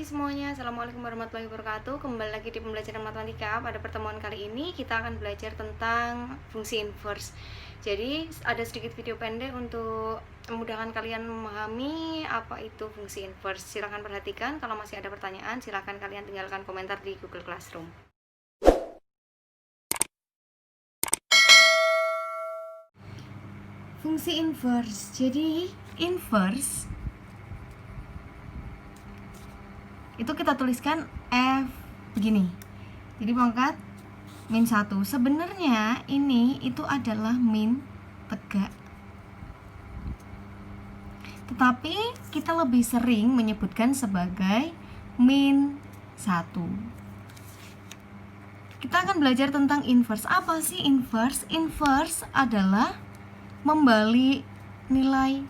semuanya, Assalamualaikum warahmatullahi wabarakatuh. Kembali lagi di pembelajaran matematika. Pada pertemuan kali ini kita akan belajar tentang fungsi inverse. Jadi ada sedikit video pendek untuk memudahkan kalian memahami apa itu fungsi inverse. Silahkan perhatikan, kalau masih ada pertanyaan silahkan kalian tinggalkan komentar di Google Classroom. Fungsi inverse. Jadi inverse itu kita tuliskan F begini. Jadi pangkat min 1. Sebenarnya ini itu adalah min tegak, tetapi kita lebih sering menyebutkan sebagai min 1. Kita akan belajar tentang inverse. Apa sih inverse? Inverse adalah membalik nilai.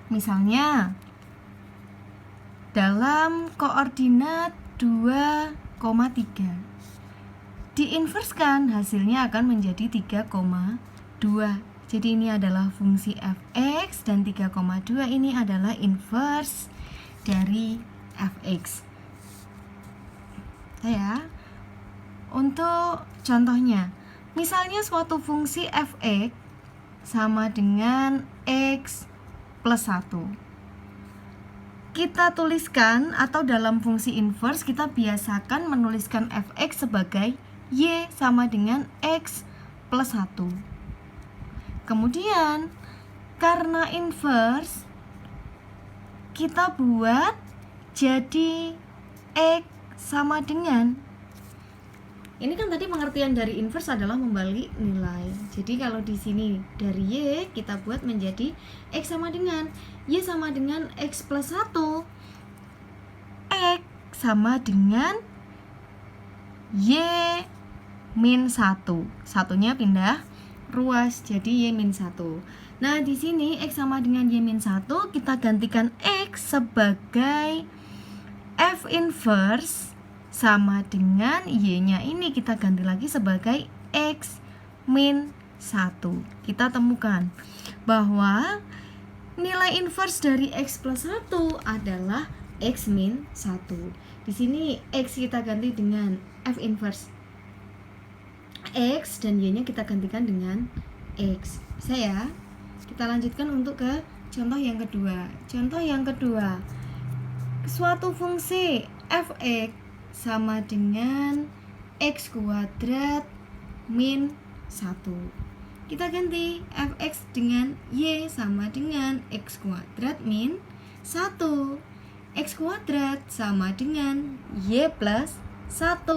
Misalnya dalam koordinat 2,3 diinverskan, hasilnya akan menjadi 3,2. Jadi ini adalah fungsi fx dan 3,2 ini adalah inverse dari fx. Ya. Untuk contohnya, misalnya suatu fungsi fx sama dengan x plus 1. Kita tuliskan, atau dalam fungsi inverse kita biasakan menuliskan fx sebagai y sama dengan x plus 1. Kemudian karena inverse kita buat jadi x sama dengan, ini kan tadi pengertian dari inverse adalah membalik nilai. Jadi kalau di sini dari y kita buat menjadi x sama dengan y sama dengan x plus 1. X sama dengan y min 1. Satunya pindah ruas jadi y min 1. Nah, di sini x sama dengan y min 1 kita gantikan x sebagai f inverse sama dengan y-nya ini kita ganti lagi sebagai x min 1. Kita temukan bahwa nilai inverse dari x plus 1 adalah x min 1. Di sini x kita ganti dengan f inverse x dan y-nya kita gantikan dengan x. Saya kita lanjutkan untuk ke contoh yang kedua. Contoh yang kedua, suatu fungsi fx sama dengan x kuadrat min 1. Kita ganti fx dengan y sama dengan x kuadrat min 1. X kuadrat sama dengan y plus 1.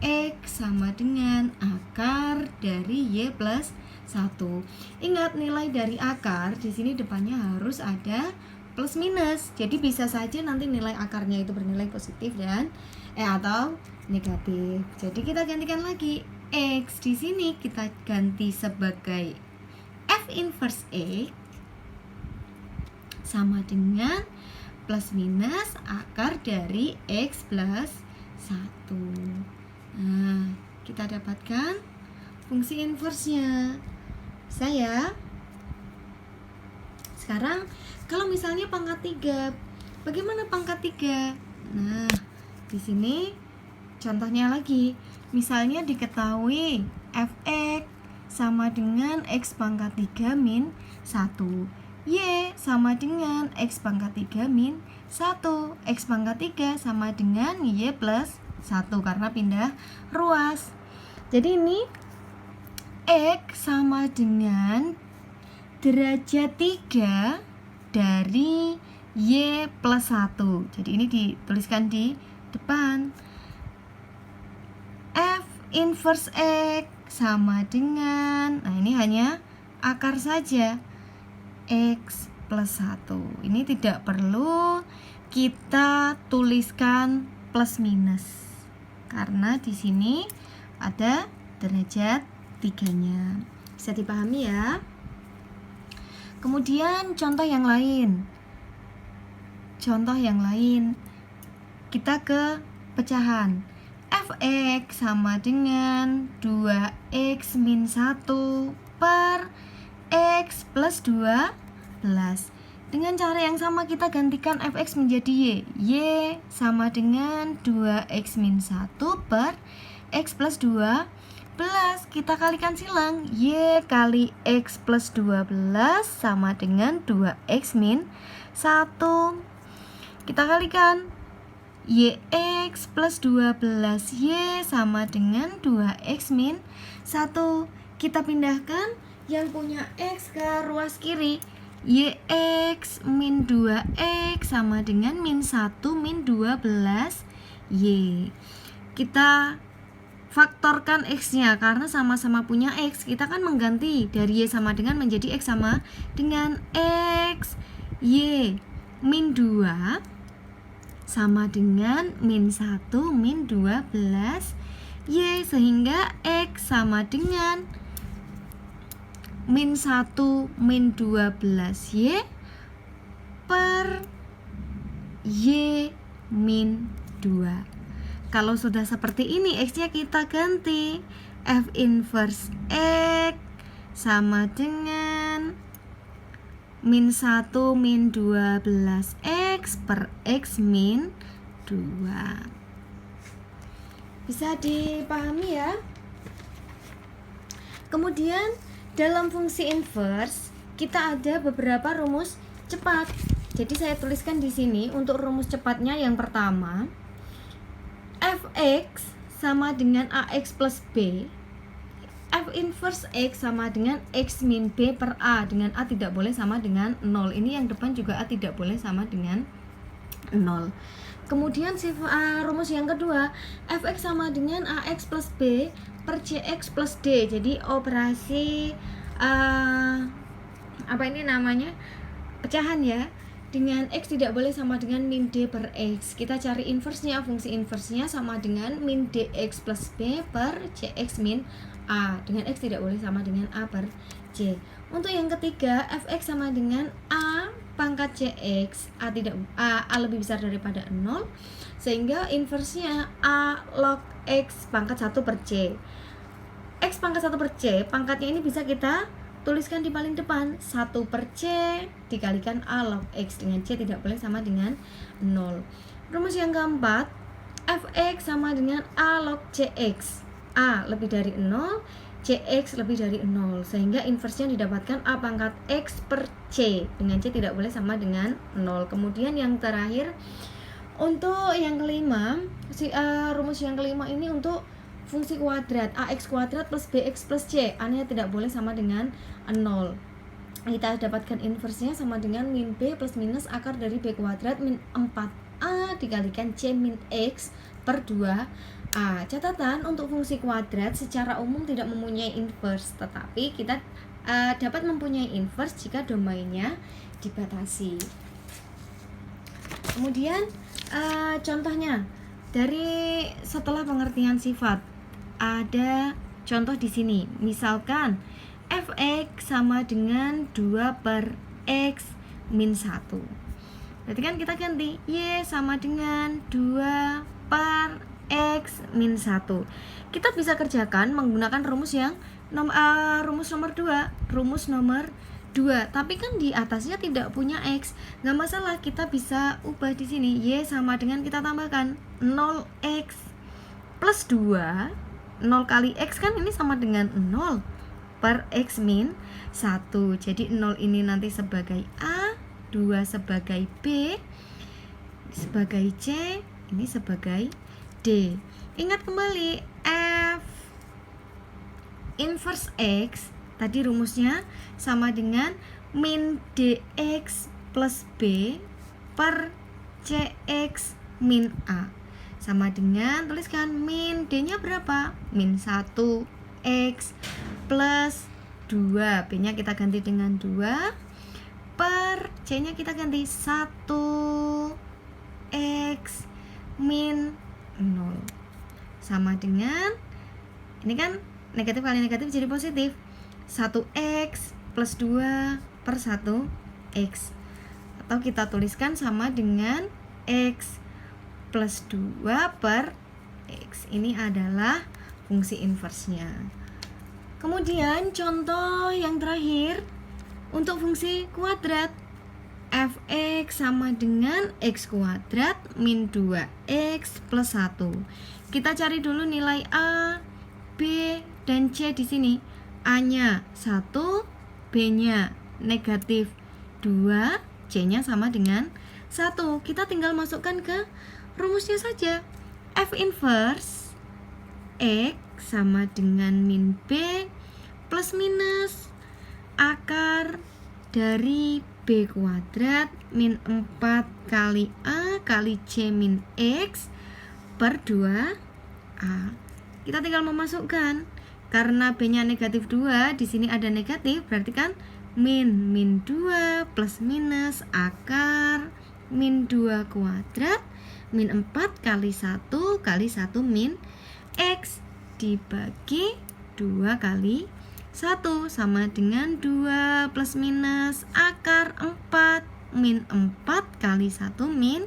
X sama dengan akar dari y plus 1. Ingat, nilai dari akar di sini depannya harus ada plus minus. Jadi bisa saja nanti nilai akarnya itu bernilai positif dan atau negatif. Jadi kita gantikan lagi x di sini kita ganti sebagai f inverse x sama dengan plus minus akar dari x plus 1. Nah, kita dapatkan fungsi inverse-nya. Sekarang kalau misalnya pangkat 3, bagaimana pangkat 3? Nah, di sini contohnya lagi. Misalnya diketahui fx sama dengan x pangkat 3 min 1. Y sama dengan x pangkat 3 min 1. X pangkat 3 sama dengan y plus 1 karena pindah ruas. Jadi ini x sama dengan derajat 3 dari y plus 1. Jadi ini dituliskan di depan. F inverse x sama dengan, nah ini hanya akar saja, x plus 1. Ini tidak perlu kita tuliskan plus minus karena di sini ada derajat 3-nya. Bisa dipahami ya. Kemudian contoh yang lain. Kita ke pecahan. Fx sama dengan 2x min 1 per x plus 12. Dengan cara yang sama kita gantikan fx menjadi y. Y sama dengan 2x min 1 per x plus 2 plus kita kalikan silang. Y kali x plus 12 sama dengan 2x min 1. Kita kalikan. Yx plus 12y sama dengan 2x min 1. Kita pindahkan yang punya x ke ruas kiri. Yx min 2x sama dengan min 1 min 12y. Kita faktorkan x-nya karena sama-sama punya x. Kita kan mengganti dari y sama dengan menjadi x sama dengan x. Y min 2 sama dengan min 1 min 12y, sehingga x sama dengan min 1 min 12y per y min 2. Kalau sudah seperti ini x-nya kita ganti. F inverse x sama dengan min 1 min 12x per x min 2. Bisa dipahami ya? Kemudian dalam fungsi inverse kita ada beberapa rumus cepat. Jadi saya tuliskan di sini untuk rumus cepatnya. Yang pertama, fx sama dengan ax plus b. F inverse x sama dengan x min b per a, dengan a tidak boleh sama dengan 0. Ini yang depan juga a tidak boleh sama dengan 0. Kemudian rumus yang kedua, fx sama dengan ax plus b per cx plus d. Jadi operasi pecahan ya. Dengan x tidak boleh sama dengan min d per x. Kita cari inversenya. Fungsi inversenya sama dengan min dx plus b per cx min a. Dengan x tidak boleh sama dengan a per c. Untuk yang ketiga, fx sama dengan a pangkat cx. A lebih besar daripada 0, sehingga inversenya a log x pangkat 1 per c. X pangkat 1 per c, pangkatnya ini bisa kita tuliskan di paling depan. 1 per c dikalikan a log x, dengan c tidak boleh sama dengan 0. Rumus yang keempat, fx sama dengan a log cx. A lebih dari 0, cx lebih dari 0, sehingga inversnya didapatkan a pangkat x per c, dengan c tidak boleh sama dengan 0. Kemudian yang terakhir, untuk yang kelima, rumus yang kelima ini untuk fungsi kuadrat, ax kuadrat plus bx plus c, a-nya tidak boleh sama dengan 0. Kita dapatkan inversnya sama dengan min b plus minus akar dari b kuadrat min 4a dikalikan c min x per 2a. Catatan, untuk fungsi kuadrat secara umum tidak mempunyai inverse, tetapi kita dapat mempunyai inverse jika domainnya dibatasi. Kemudian contohnya, dari setelah pengertian sifat ada contoh di sini. Misalkan fx sama dengan 2 per x min 1. Berarti kan kita ganti y sama dengan 2 per x min 1. Kita bisa kerjakan menggunakan rumus yang rumus nomor 2. Tapi kan di atasnya tidak punya x. Nggak masalah, kita bisa ubah di sini. Y sama dengan kita tambahkan 0x plus 2. 0 kali x kan ini sama dengan 0 per x min 1. Jadi 0 ini nanti sebagai a, 2 sebagai b, sebagai c, ini sebagai d. Ingat kembali, f inverse x tadi rumusnya sama dengan min dx plus b per cx min a, sama dengan, tuliskan min d-nya berapa? Min 1x plus 2, b-nya kita ganti dengan 2 per c-nya kita ganti 1x min 0, sama dengan, ini kan negatif kali negatif jadi positif, 1x plus 2 per 1x, atau kita tuliskan sama dengan x plus 2 per x. Ini adalah fungsi inversenya. Kemudian contoh yang terakhir untuk fungsi kuadrat. fx sama dengan x kuadrat min 2x plus 1. Kita cari dulu nilai A, B, dan C di sini. A-nya 1, B-nya negatif 2, C-nya sama dengan 1. Kita tinggal masukkan ke rumusnya saja. F inverse X sama dengan min B plus minus akar dari B kuadrat min 4 kali A kali C min X per 2A. Kita tinggal memasukkan. Karena B-nya negatif 2, di sini ada negatif, berarti kan min 2 plus minus akar min 2 kuadrat min 4 kali 1 kali 1 min X dibagi 2 kali 1 sama dengan 2 plus minus akar 4 min 4 kali 1 min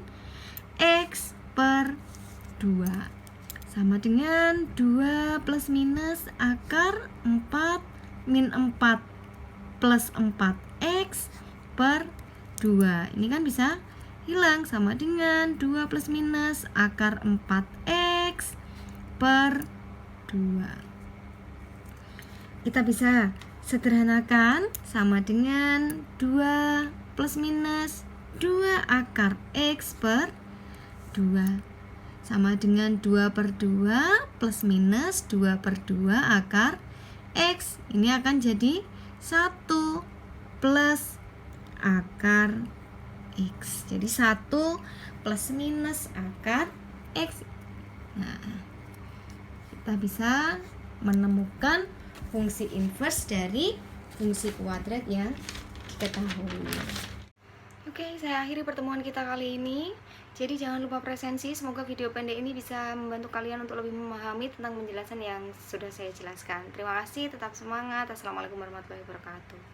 X per 2 sama dengan 2 plus minus akar 4 min 4 plus 4x per 2. Ini kan bisa hilang sama dengan 2 plus minus akar 4x per 2. Kita bisa sederhanakan sama dengan 2 plus minus 2 akar x per 2 sama dengan 2 per 2 plus minus 2 per 2 akar X. Ini akan jadi 1 plus akar X. Jadi 1 plus minus akar X. Nah, kita bisa menemukan fungsi inverse dari fungsi kuadrat yang diketahui. Oke, saya akhiri pertemuan kita kali ini. Jadi jangan lupa presensi. Semoga video pendek ini bisa membantu kalian untuk lebih memahami tentang penjelasan yang sudah saya jelaskan. Terima kasih, tetap semangat. Assalamualaikum warahmatullahi wabarakatuh.